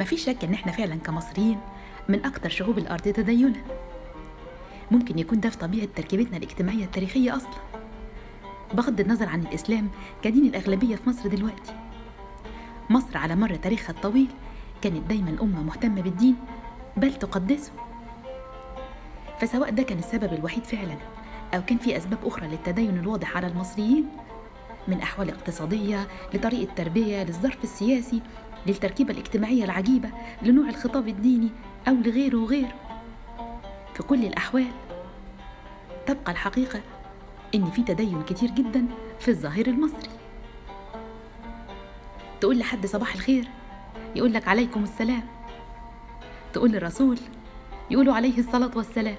مفيش شك إن إحنا فعلا كمصريين من أكتر شعوب الأرض تدينا. ممكن يكون ده في طبيعة تركيبتنا الاجتماعية التاريخية أصلا، بغض النظر عن الإسلام كدين الأغلبية في مصر دلوقتي. مصر على مر تاريخها الطويل كانت دايما أمة مهتمة بالدين، بل تقدسه. فسواء ده كان السبب الوحيد فعلا أو كان في أسباب أخرى للتدين الواضح على المصريين، من أحوال اقتصادية لطريقة تربية للظرف السياسي للتركيبة الاجتماعية العجيبة لنوع الخطاب الديني أو لغيره وغيره، في كل الأحوال تبقى الحقيقة إن في تدين كتير جدا في الظاهر المصري. تقول لحد صباح الخير يقول لك عليكم السلام، تقول للرسول يقولوا عليه الصلاة والسلام،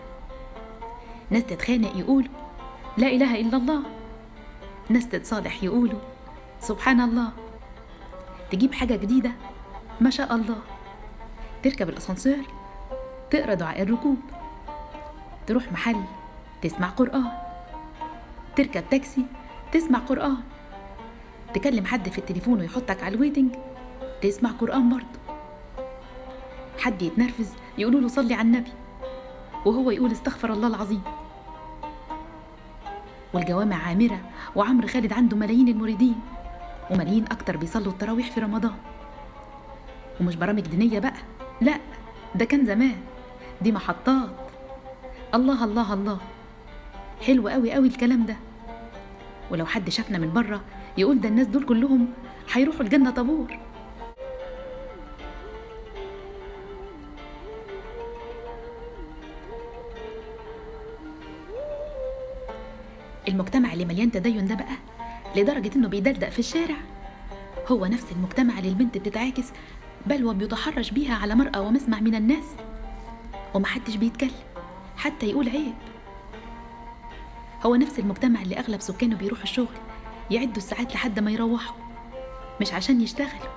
ناس تتخانق يقولوا لا إله إلا الله، ناس تتصالح يقولوا سبحان الله، تجيب حاجة جديدة ما شاء الله، تركب الأسانسير تقرأ دعاء الركوب، تروح محل تسمع قرآن، تركب تاكسي تسمع قرآن، تكلم حد في التليفون ويحطك على الويتنج تسمع قرآن برضه، حد يتنرفز يقولوا له صلي على النبي وهو يقول استغفر الله العظيم. والجوامع عامرة وعمرو خالد عنده ملايين المريدين، وملايين أكتر بيصلوا التراويح في رمضان. ومش برامج دينية بقى، لا ده كان زمان، دي محطات. الله الله الله، حلو قوي قوي الكلام ده. ولو حد شافنا من بره يقول ده الناس دول كلهم هيروحوا الجنة طابور. المجتمع اللي مليان تدين ده بقى لدرجة انه بيدلدق في الشارع هو نفس المجتمع اللي البنت بتتعاكس بل وبيتحرش بيها على مرأى ومسمع من الناس، ومحدش بيتكلم حتى يقول عيب. هو نفس المجتمع اللي أغلب سكانه بيروحوا الشغل يعدوا الساعات لحد ما يروحوا، مش عشان يشتغلوا.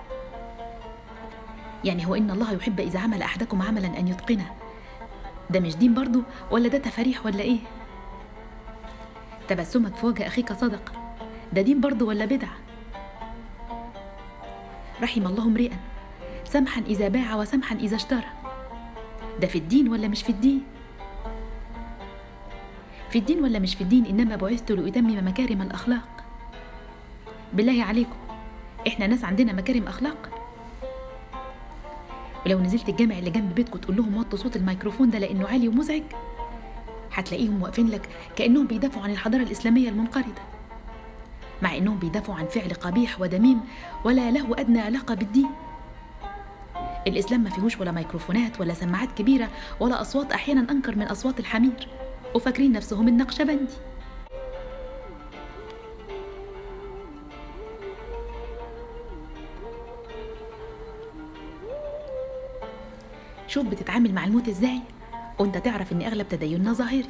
يعني هو إن الله يحب إذا عمل أحدكم عملا أن يتقنه، ده مش دين برضو ولا ده تفاريح ولا إيه؟ تبسمك في وجه أخيك صدقة، ده دين برضو ولا بدعة؟ رحم الله امرئا سمحا إذا باع وسمحا إذا اشترى، ده في الدين ولا مش في الدين؟ في الدين ولا مش في الدين؟ إنما بعثت لأتمم مكارم الأخلاق. بالله عليكم إحنا ناس عندنا مكارم أخلاق؟ ولو نزلت الجامع اللي جنب بيتكم تقول لهم وطوا صوت الميكروفون ده لأنه عالي ومزعج، هتلاقيهم واقفين لك كأنهم بيدافعوا عن الحضارة الإسلامية المنقرضة، مع إنهم بيدافعوا عن فعل قبيح ودميم ولا له أدنى علاقة بالدين. الإسلام ما فيهوش ولا ميكروفونات ولا سماعات كبيرة ولا أصوات أحيانا أنكر من أصوات الحمير، وفاكرين نفسهم النقشبندي. شوف بتتعامل مع الموت إزاي وانت تعرف إن أغلب تديننا ظاهري.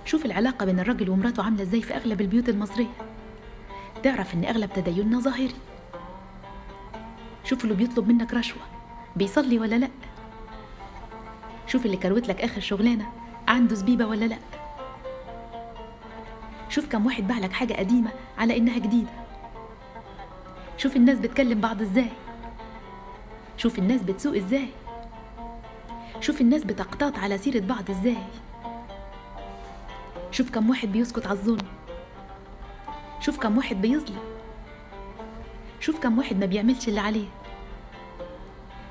شوف العلاقة بين الرجل ومراته عاملة إزاي في أغلب البيوت المصرية، تعرف إن أغلب تديننا ظاهري. شوف اللي بيطلب منك رشوة بيصلي ولا لأ. شوف اللي كروت لك آخر شغلانة عنده زبيبة ولا لأ. شوف كم واحد باع لك حاجة قديمة على إنها جديدة. شوف الناس بتكلم بعض إزاي، شوف الناس بتسوق إزاي، شوف الناس بتقتات على سيرة بعض إزاي. شوف كم واحد بيسكت على الظلم، شوف كم واحد بيظلم، شوف كم واحد ما بيعملش اللي عليه،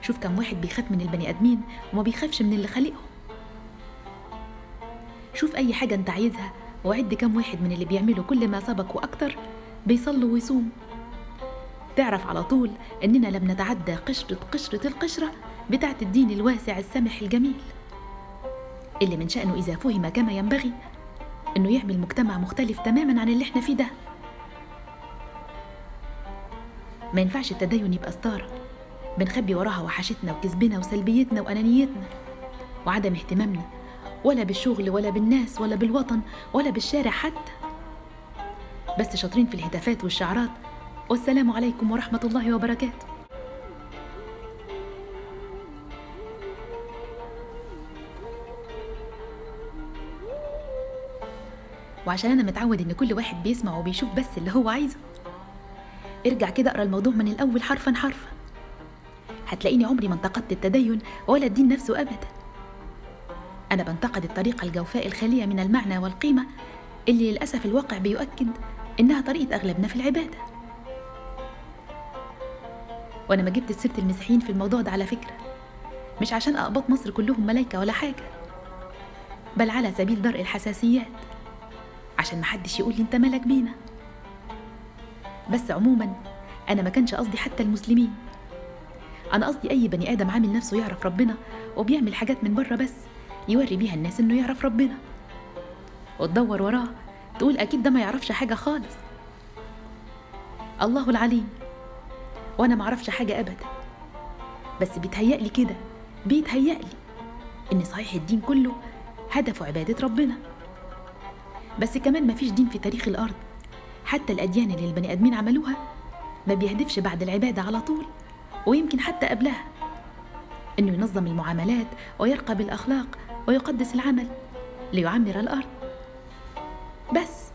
شوف كم واحد بيخاف من البني آدمين وما بيخافش من اللي خلقهم. شوف أي حاجة أنت عايزها وعد كم واحد من اللي بيعملوا كل ما سبق وأكتر بيصلوا ويصوموا. تعرف على طول إننا لم نتعدى قشرة القشرة بتاعة الدين الواسع السمح الجميل، اللي من شأنه إذا فهم كما ينبغي إنه يعمل مجتمع مختلف تماماً عن اللي إحنا فيه ده. ما ينفعش التدين يبقى ستارة بنخبي وراها وحشتنا وكذبنا وسلبيتنا وأنانيتنا وعدم اهتمامنا، ولا بالشغل ولا بالناس ولا بالوطن ولا بالشارع حتى، بس شاطرين في الهتافات والشعارات والسلام عليكم ورحمة الله وبركاته. وعشان أنا متعود إن كل واحد بيسمع وبيشوف بس اللي هو عايزه، ارجع كده اقرأ الموضوع من الأول حرفاً حرفاً. هتلاقيني عمري ما انتقدت التدين ولا الدين نفسه أبدا. أنا بنتقد الطريقة الجوفاء الخالية من المعنى والقيمة اللي للأسف الواقع بيؤكد إنها طريقة أغلبنا في العبادة. وأنا ما جبت سيرة المسيحيين في الموضوع ده على فكرة مش عشان أقباط مصر كلهم ملايكة ولا حاجة، بل على سبيل درء الحساسيات، عشان محدش يقول لي أنت مالك بينا. بس عموما أنا ما كانش قصدي حتى المسلمين، أنا قصدي أي بني آدم عامل نفسه يعرف ربنا وبيعمل حاجات من بره بس يوري بيها الناس إنه يعرف ربنا، وتدور وراه تقول أكيد ده ما يعرفش حاجة خالص. الله العليم، وأنا ما أعرفش حاجة أبدا، بس بيتهيألي كده، بيتهيألي إن صحيح الدين كله هدفه عبادة ربنا، بس كمان ما فيش دين في تاريخ الأرض حتى الأديان اللي البني آدمين عملوها ما بيهدفش بعد العبادة على طول، ويمكن حتى قبلها، إنه ينظم المعاملات ويرقى بالأخلاق ويقدس العمل ليعمر الأرض بس.